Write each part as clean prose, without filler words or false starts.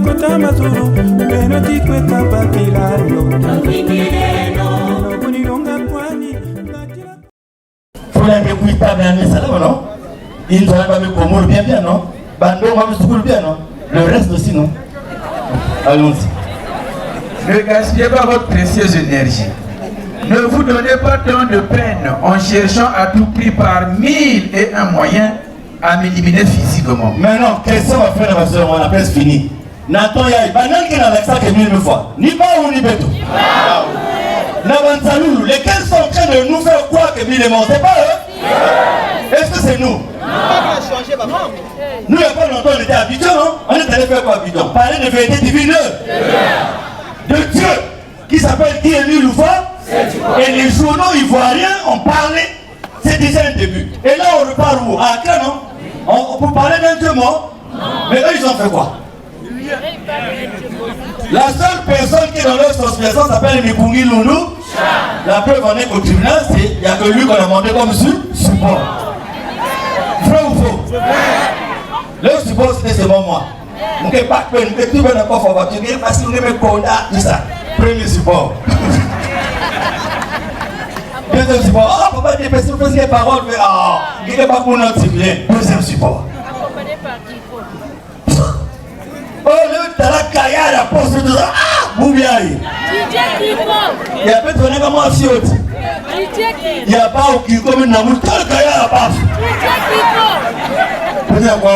Faut la dégoûter bien, non? Il doit pas me commorer bien, non? Bando va me secouer bien, non? Le reste aussi, non? Allons-y. Ne gaspillez pas votre précieuse énergie. Ne vous donnez pas tant de peine en cherchant à tout prix par 1001 moyens à m'éliminer physiquement. Mais non, qu'est-ce qu'on va faire, ma soeur? On a presque fini. Nathan Yaï, banane qui n'a avec ça que 1000 fois. Ni pas ou ni béto. Nabansalou, lesquels sont en train de nous faire croire que 1000 est mort, c'est pas eux? Est-ce que c'est nous? Nous, il n'y a pas longtemps, on était à Abidjan, non? On est allé faire quoi à Abidjan? Parler de vérité divine. De Dieu, qui s'appelle qui est lui Loufa. Et les journaux ivoiriens ont parlé, c'est déjà un début. Et là, on repart où? À Accra, non? On peut parler d'un Dieu mort? Mais eux, ils ont fait quoi? La seule personne qui est dans leur association s'appelle Mikungi Loulou. La preuve en est qu'au tribunal, il n'y a que lui qu'on a demandé comme support. Vrai ou faux? Le support, c'était seulement moi. Nous ne pas de peine, nous ne pouvons pas faire en voiture, parce que nous ne pouvons pas tout ça. Premier support. Deuxième support. Oh, papa, il y a des personnes qui ont des paroles, mais il n'y a pas pour notre civil. Deuxième support. Oh, le talakaya, la poste de ça. Ah, Boubiaï. Il y a peut-être un comme un fiot. Il n'y a pas au qui comme une amour. Talakaya, la baffe. Vous savez quoi?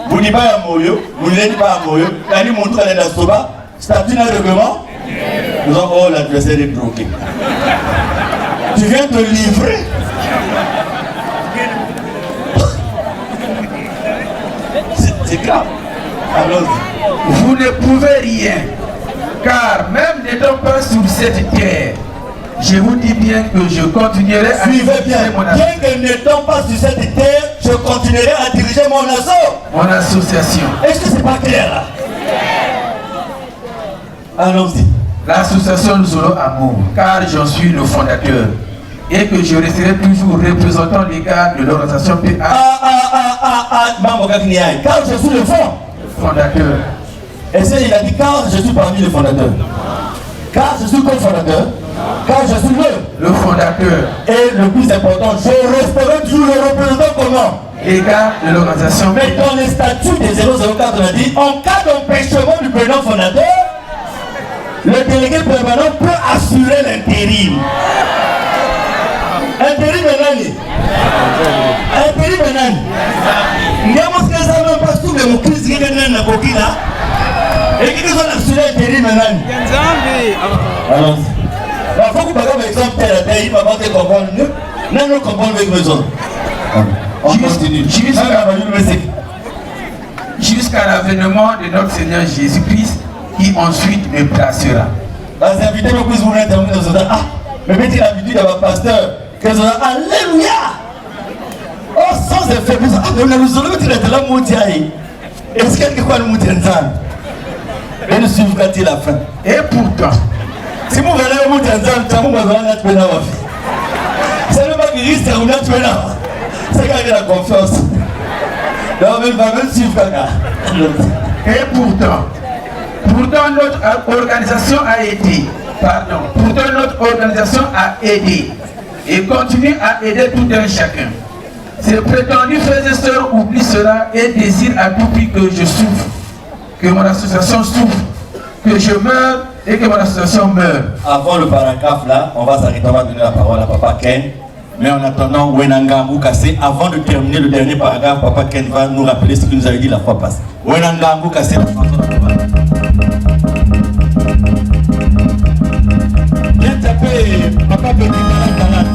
Vous n'êtes pas à Moyo, vous n'êtes pas à Moyo. Il y a des montres à l'Astoba. Statut d'un règlement. Nous avons, oh, l'adversaire est bloqué. Tu viens te livrer. C'est grave. Vous ne pouvez rien, car même n'étant pas sur cette terre, je vous dis bien que je continuerai à diriger mon association. Bien que n'étant pas sur cette terre, je continuerai à diriger mon association. Est-ce que c'est pas clair là? Allons-y. L'association Nous Aurons Amour, car j'en suis le fondateur et que je resterai toujours représentant légal de l'organisation PA. Car je suis le fondateur. Et il a dit car je suis parmi les fondateurs. Car je suis co-fondateur. Car je suis le fondateur. Et le plus important, je resterai toujours le représentant comment? Légal de l'organisation. Mais dans les statuts des 004, on a dit en cas d'empêchement du président fondateur, le délégué permanent peut assurer l'intérim. Intérim Benani. Intérim Benani. Nous avons fait ça même parce que nous crise qui est dans la coquille là. Et qui nous a assuré l'intérim Benani. Alors, il faut que nous ayons un exemple tel à il va pas te comprendre. Nous comprenons avec besoin. On continue. Jusqu'à l'avènement de notre Seigneur Jésus-Christ qui ensuite me placera. Les invités me posent vous intervenir dans ce temps. Ah, mais mettez l'habitude d'avoir pasteur. Alléluia! Oh, sans effet, vous avez nous allons mettre la moutiaille. Est-ce qu'il y a quoi le moutiaille? Et nous suivons quand il a faim. Et pourtant, si vous allez au moutiaille, vous allez être là. C'est le mec qui risque de vous être là. C'est quand il a la confiance. Donc, il va même suivre quand. Et pourtant, notre organisation a aidé. Pourtant, notre organisation a aidé. Et continue à aider tout un chacun. Ces prétendus frères et sœurs oublient cela et désirent à tout prix que je souffre, que mon association souffre, que je meure et que mon association meure. Avant le paragraphe là, on va s'arrêter, on va donner la parole à Papa Ken. Mais en attendant, Wenangambu Kassé, avant de terminer le dernier paragraphe, Papa Ken va nous rappeler ce qu'il nous avait dit la fois passée. Wenangambu Kassé, viens taper, Papa Petit Malade.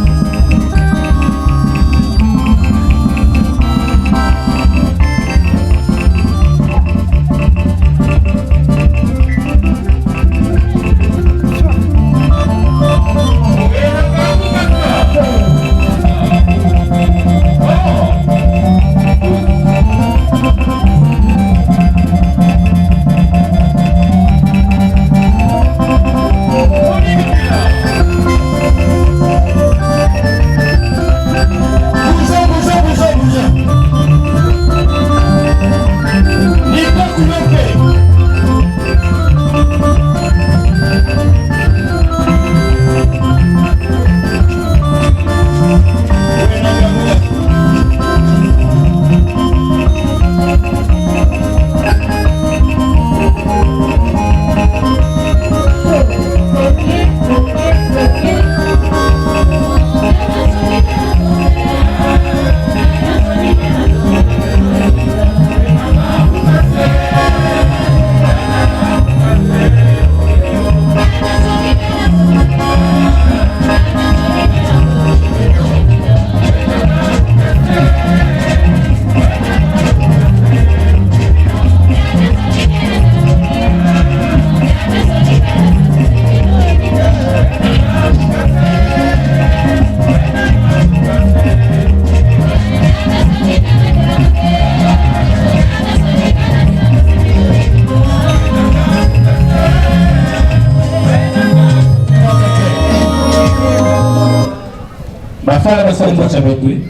la personne qui a été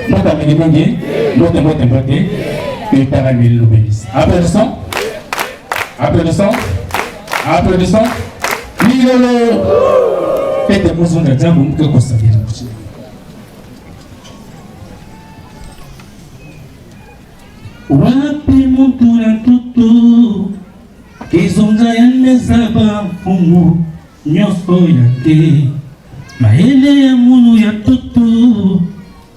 moi t'as mis bien moi t'es embarqué et t'as ramené le bénis. Applaudissons. Migolo. Et des mots de diable que constater. Wapi mtu na tutu kizonga ya mezaba fungu nyoso yake maele ya munu ya tutu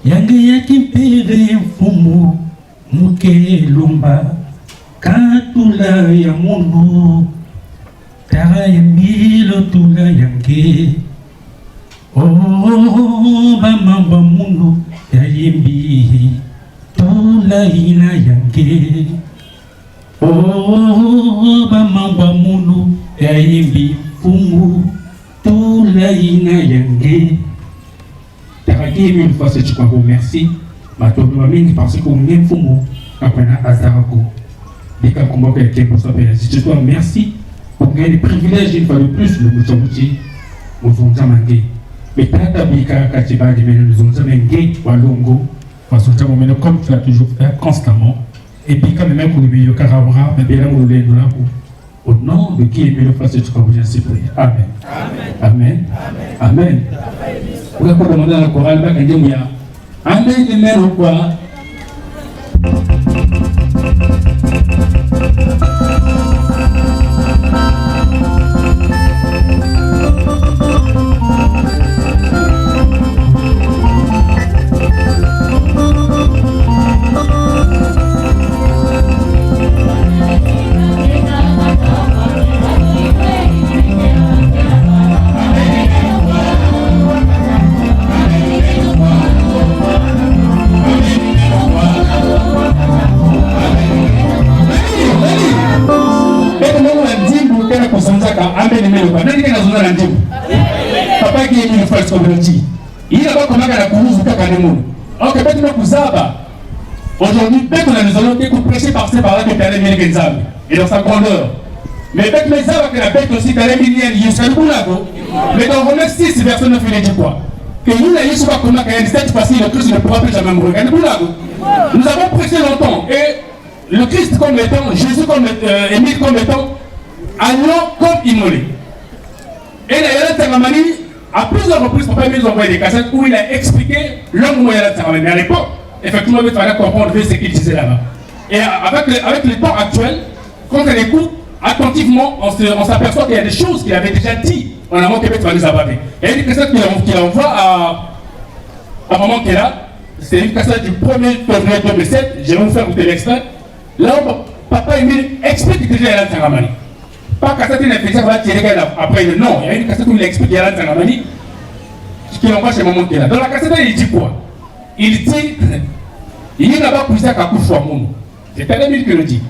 yange ya kimpere mfumu muke lumba katula ya munu tara ya milo tula yange oh bamamba munu ya yimbi tula ina yange oh bamamba munu ya yimbi fumu tula ina yange. Taraki une fois c'est quoi merci ma tobe mingi parce que même fumu kapana azarako dika kombo ke pour ça je te merci pour gagner les privilèges une fois de plus le mutomouti muzonza mangi mais tata bika katiba de mena muzonza mangi walongo muzonza momeno comme tu l'as toujours fait constamment et puis quand même pour le bio karawra mais bien on le là au nom de qui est le face tu comprends bien c'est prier amen amen amen on va demander dans le choral ba kandia amen amen quoi. Papa qui est une fois community. Il a pas comment la course ou pas ok, peut-être que Zaba. Aujourd'hui, peut-être que nous allons être prêchés par ces paroles que Père Emile Genzab et dans sa grandeur. Mais peut-être que Zaba que la bête aussi Père Emile jusqu'à le boulago. Mais dans Romains 6, verset 9, il dit quoi? Que nous n'ayons pas comment qu'il y a une tête facile, le Christ ne pourra plus jamais mourir. Nous avons prêché longtemps et le Christ comme étant, Jésus comme Émile comme étant, agneau comme immolé. Et la Taramani, à plusieurs reprises, Papa Emile nous a envoyé des cassettes où il a expliqué l'homme où il y a la Taramani. Mais à l'époque, effectivement, il fallait comprendre ce qu'il disait là-bas. Et avec le temps actuel, quand on écoute attentivement, on s'aperçoit qu'il y a des choses qu'il avait déjà dit en amont Québec va nous abattre. Il y a une cassette qu'il envoie à Maman Kela. C'est une cassette du 1er février 2007. Je vais vous faire goûter l'extrait. Là où Papa Emile explique déjà il y a la Taramani. Pas cassette une infection va tirer après le non. Il y a une cassette où il explique qu'il y a la Taramani qu'il envoie chez Maman Kela. Dans la cassette, il dit quoi? Il dit il y a là-bas pour ça qu'à coup de foi mon. C'est Père Emile qui le dit.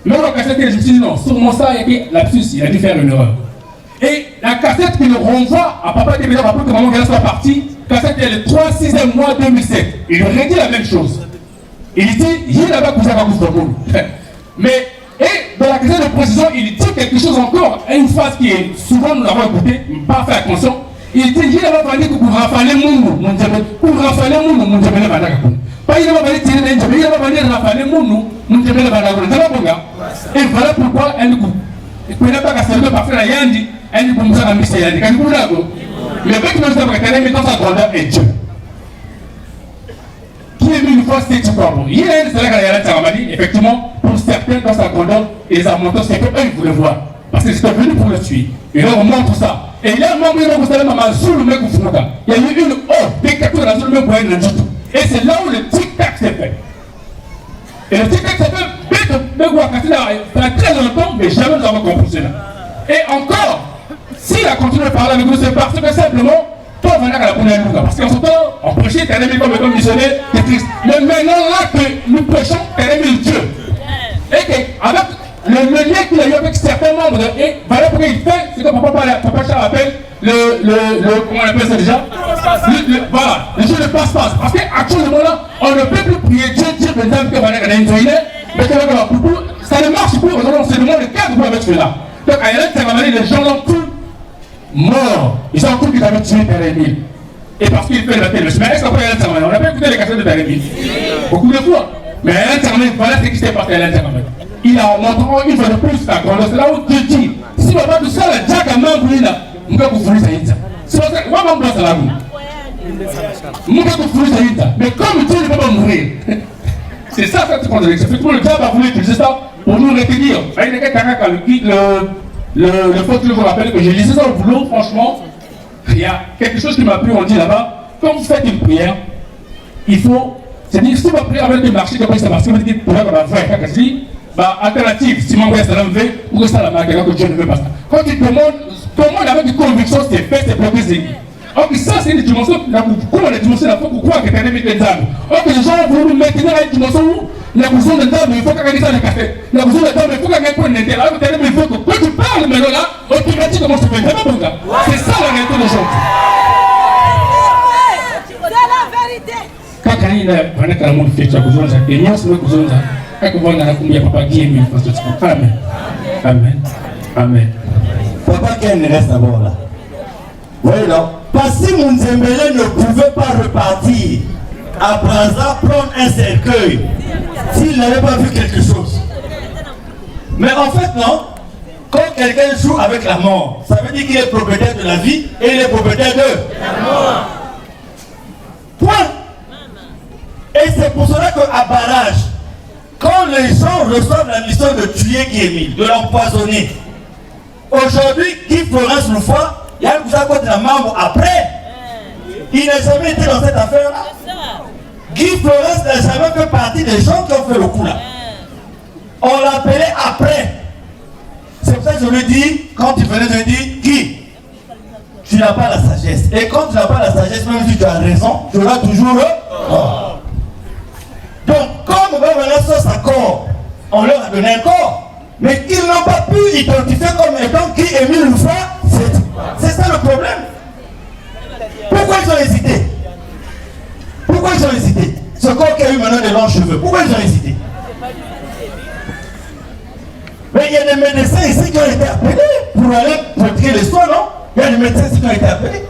Dans la cassette, je me suis dit non, sur mon ça, il y a lapsus, il a dû faire une erreur. Et la cassette qui le renvoie à Papa Emile après que Maman Kela soit partie, cassette est le 3-6e mois 2007. Il redit la même chose. Il dit il y a là-bas pour ça qu'à coup de foi mon. Mais et dans la question de précision, il dit quelque chose encore, une phrase qui est souvent nous l'avons écouté, pas fait attention. Il dit il va parler pour rafaler mon Dieu, pour rafaler mon Dieu, pas il va parler tirer les Dieu, il va parler rafaler mon Dieu, et voilà pourquoi elle nous coupe. Il ne peut pas casser parfait la yandi, elle nous commence à misser yandi. Quand vous l'avez, le bec nous a préparé dans sa grandeur et Dieu. Qui est une fois c'est quoi bon. Il y a une salaire à la Taramani, effectivement, pour certains dans sa grandeur, et les amontants, c'est qu'eux ils voulaient voir. Parce qu'ils étaient venus pour le tuer. Et là on montre ça. Et il y a un membre de l'Israël, Maman, le mec au fond. Il y a eu une dictature dans le même point de l'Égypte. Et c'est là où le tic-tac s'est fait. Et le tic-tac s'est fait, ça fait très longtemps, mais jamais nous avons compris cela. Et encore, s'il a continué de parler avec nous, c'est parce que simplement, toi, on va à la première langue. Parce qu'en ce temps, on prêchait Télémile comme missionnaire, c'est triste. Mais maintenant, là que nous prêchons Télémile Dieu, et qu'avec le lien qu'il a eu avec certains membres, et voilà pourquoi il fait ce que Papa Charles appelle comment on appelle ça déjà? Voilà, le jeu de passe-passe. Parce qu'actuellement là, on ne peut plus prier Dieu, dire que ça ne marche plus. On se demande le cadre avec cela. Donc à Yélen, les gens l'ont tous morts. Ils ont cru qu'ils avaient tué Père Emile. et parce qu'il fait la télé. Mais est-ce qu'on peut y aller on n'a pas écouté les cassettes de Tarébi beaucoup de fois. Mais à l'Internet, voilà ce qui s'est passé à l'Internet. Il a montré une fois de plus la grandeur. C'est là où Dieu dit si on va tout ça, la Jack a même voulu là, on va vous fournir ça. C'est pour ça que moi, je vais la roue. Mais comme Dieu ne peut pas mourir, c'est ça cette contradiction. Effectivement, le diable a voulu utiliser ça pour nous retenir. Le faut que je vous rappelle que j'ai lisé ça au boulot, franchement, il y a quelque chose qui m'a plu, on dit là-bas, quand vous faites une prière, il faut, c'est-à-dire si vous priez avec le marché, comme ça marche, vous dites pour faire alternative, si mon reste à l'enlever, ou reste à la main, que Dieu ne veut pas ça. Quand tu demandes avec une conviction, c'est fait, c'est progressé. Donc ça, c'est une dimension, comment la dimension, il faut qu'on croit que tu as des âmes. Donc les gens vont nous maintenir à une dimension où la besoin d'un dame, il faut qu'elle ça les cafés. La besoin d'un dame, il faut qu'elle ait un intérêt. Alors il faut que quand tu parles maintenant là, automatiquement ça fait vraiment bon gars. C'est ça la réalité d'aujourd'hui. C'est la vérité. Quand il y a un monde fait, tu as besoin de ça. Et nous, c'est besoin de ça. Quand on voit combien papa qui est mieux, parce que tu comprends. Amen. Amen. Amen. Papa Ken reste d'abord là. Oui, non. Parce que Mounzembele ne pouvait pas repartir à Brazza prendre un cercueil s'il n'avait pas vu quelque chose. Mais en fait, non. Quand quelqu'un joue avec la mort, ça veut dire qu'il est propriétaire de la vie et il est propriétaire de la mort. Point. Et c'est pour cela qu'à Barrage, quand les gens reçoivent la mission de tuer Guy-Émile, de l'empoisonner, aujourd'hui, Guy Florence Loufoy, il y a un cousin contre la membre après. Il n'a jamais été dans cette affaire-là. Guy Florence n'a jamais fait partie des gens qui ont fait le coup là. On l'appelait après. C'est pour ça que je lui dis, quand tu venais, je lui dis, Guy, tu n'as pas la sagesse. Et quand tu n'as pas la sagesse, même si tu as raison, tu auras toujours le corps. Donc, comme Bamana sa corps, on leur a donné un corps, mais qu'ils n'ont pas pu identifier comme étant Guy-Émile Loufoy, c'est ça le problème. Pourquoi ils ont hésité? Pourquoi ils ont hésité? Ce corps qui a eu maintenant des longs cheveux, pourquoi ils ont hésité? Mais il y a des médecins ici qui ont été appelés pour aller pratiquer les soins, non? Il y a des médecins ici qui ont été appelés.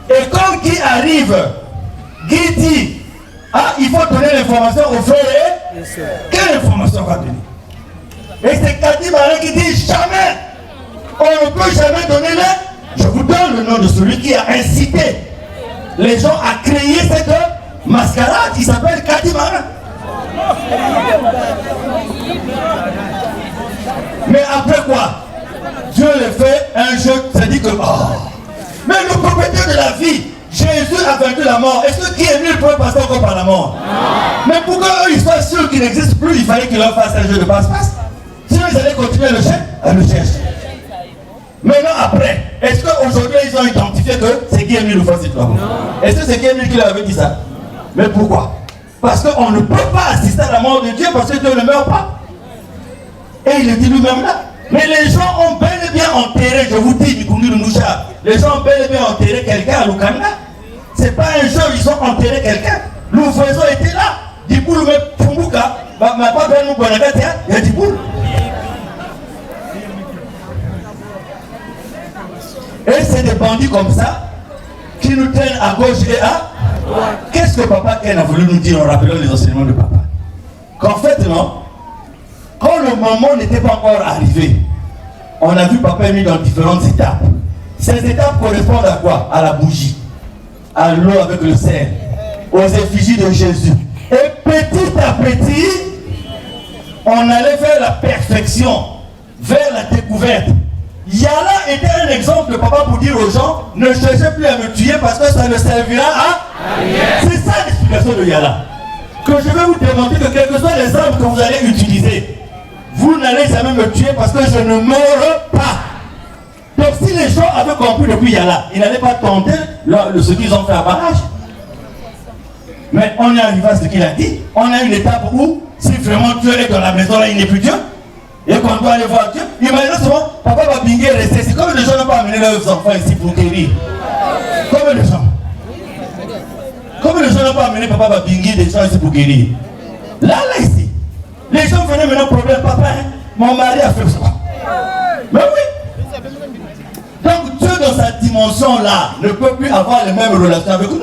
Et quand Guy arrive, Guy dit, ah, il faut donner l'information aux frères et quelle information va donner? Et c'est Kadi Marin qui dit, jamais, on ne peut jamais donner les... Je vous donne le nom de celui qui a incité les gens à créer cette mascarade qui s'appelle Kadi Marin. Mais après quoi? Dieu le fait un jeu, ça dit que mais le propriétaire de la vie, Jésus a vaincu la mort. Est-ce que Guy-Émile peut passer encore par la mort? Non. Mais pour qu'eux ils soient sûrs qu'il n'existe plus, il fallait qu'il leur fasse un jeu de passe-passe. Sinon ils allaient continuer à le chercher. Maintenant après, est-ce qu'aujourd'hui ils ont identifié que c'est Guy-Émile Loufoy citoyen? Est-ce que c'est Guy-Émile qui leur avait dit ça? Mais pourquoi? Parce qu'on ne peut pas assister à la mort de Dieu parce que Dieu ne meurt pas. Et il le dit lui-même là. Mais les gens ont bel et bien enterré, je vous dis, Mikungi Nunusha, les gens ont bel et bien enterré quelqu'un à Lukanda. C'est pas un jeu, ils ont enterré quelqu'un. L'ouvraison était là. Diboul, mais Fumbuka, ma papa nous connaît, il y a Diboul. Et c'est des bandits comme ça qui nous tiennent à gauche et à droite. Qu'est-ce que Papa Ken a voulu nous dire en rappelant les enseignements de Papa? Qu'en fait, non, quand le moment n'était pas encore arrivé, on a vu Papa mis dans différentes étapes. Ces étapes correspondent à quoi? À la bougie, à l'eau avec le sel, aux effigies de Jésus. Et petit à petit, on allait vers la perfection, vers la découverte. Yala était un exemple de Papa pour dire aux gens, ne cherchez plus à me tuer parce que ça ne servira à rien. C'est ça l'explication de Yala. Que je vais vous démontrer que quelles que soient les armes que vous allez utiliser, vous n'allez jamais me tuer parce que je ne meurs pas. Donc si les gens avaient compris depuis Yala, ils n'allaient pas tenter ce qu'ils ont fait à Barrage. Mais on est arrivé à ce qu'il a dit. On a une étape où, si vraiment Dieu est dans la maison, là, il n'est plus Dieu. Et qu'on doit aller voir Dieu. Imaginez souvent, Papa va binguer rester. C'est comme les gens n'ont pas amené leurs enfants ici pour guérir. Comme les gens. Comme les gens n'ont pas amené Papa va binguer des gens ici pour guérir. Là, ici. Les gens venaient maintenant problème. Papa, hein, mon mari a fait ça. Mais oui. Donc Dieu dans sa dimension dimension-là ne peut plus avoir les mêmes relations avec nous.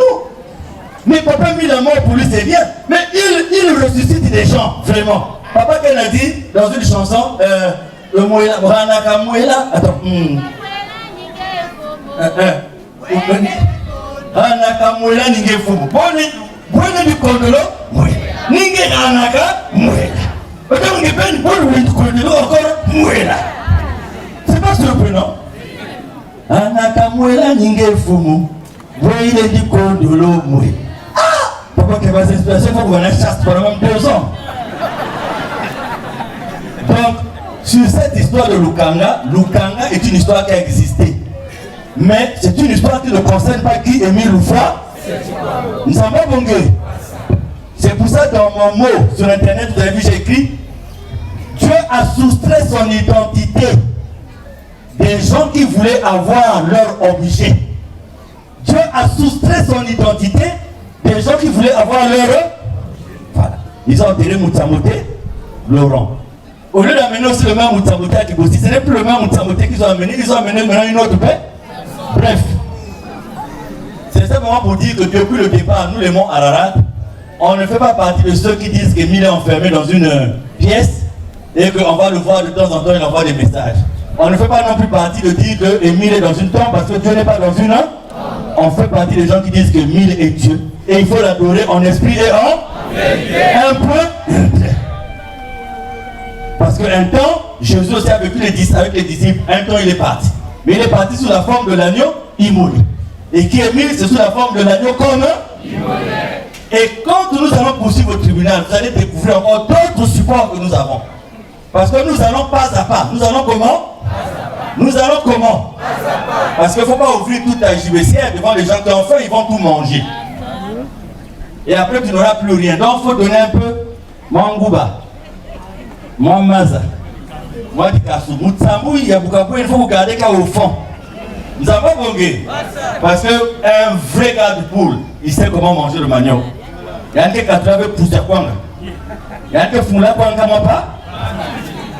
Mais papa mis la mort pour lui, c'est bien. Mais il ressuscite des gens, vraiment. Papa qu'elle a dit dans une chanson, le Moïla, attends. Hanaka Moïla Ninge Fumu. Bonne du Kondolo, Moïla. Ninge Hanaka Moïla. Attends, on est bien bonne du Kondolo encore, Moïla. C'est pas surprenant. Hanaka Moïla Ninge Fumu. Bonne du Kondolo, Moïla. Ah! Papa qui va s'expliquer, il faut qu'on ait chasse pendant même 2 ans. Donc, sur cette histoire de Lukanga, Lukanga est une histoire qui a existé. Mais c'est une histoire qui ne concerne pas qui Émile Loufa. Nous sommes pas bongés. C'est pour ça que dans mon mot sur internet, vous avez vu, j'ai écrit Dieu a soustrait son identité des gens qui voulaient avoir leur objet. Dieu a soustrait son identité des gens qui voulaient avoir leur... Voilà. Ils ont enterré Moutsamoté, Laurent. Au lieu d'amener aussi le même Moutsamoté à Kibossi, ce n'est plus le même Moutsamoté qu'ils ont amené, ils ont amené maintenant une autre paix. Bref, c'est simplement pour dire que depuis le départ, nous les monts Ararat, on ne fait pas partie de ceux qui disent qu'Émile est enfermé dans une pièce et qu'on va le voir de temps en temps, il envoie des messages. On ne fait pas non plus partie de dire qu'Émile est dans une tombe parce que Dieu n'est pas dans une... On fait partie des gens qui disent qu'Émile est Dieu. Et il faut l'adorer en esprit et en... Un point. Parce qu'un temps, Jésus aussi a vécu avec les disciples. Un temps, il est parti. Mais il est parti sous la forme de l'agneau immolé. Et qui est mis, c'est sous la forme de l'agneau comme immolé. Et quand nous allons poursuivre au tribunal, vous allez découvrir encore d'autres supports que nous avons. Parce que nous allons pas à pas. Nous allons comment? Nous allons comment? Parce qu'il ne faut pas ouvrir toute ta JBCR devant les gens qui ont faim, ils vont tout manger. Et après, tu n'auras plus rien. Donc, il faut donner un peu Mangouba, Maza. Moi, je dis que Moutsamou, il y a beaucoup de il faut vous garder au fond. Nous avons bongé. Parce qu'un vrai gars de poule, il sait comment manger le manioc. Il y a un qui a travaillé pour sa kwanga. Il y a un qui a fait la kwanga, moi pas.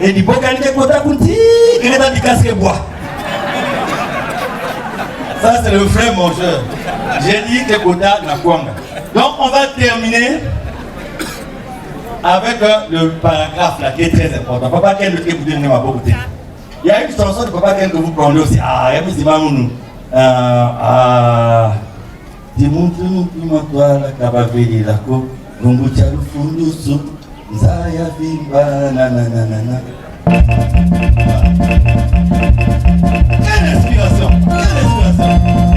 Et il y a un qui a fait casque bois. Ça, c'est le vrai mangeur. J'ai dit que Kota la kwanga. Donc, on va terminer avec le paragraphe là qui est très important. Papa Ken, le truc vous donne ma beauté. Il y a une chanson de Papa Ken que vous prenez aussi. Ah, il y a plus de mamounou. Dimuntu toi la kabaveli la ko nungu chalu fundusu nzaya vimba na na na na na. Quelle inspiration! Quelle inspiration!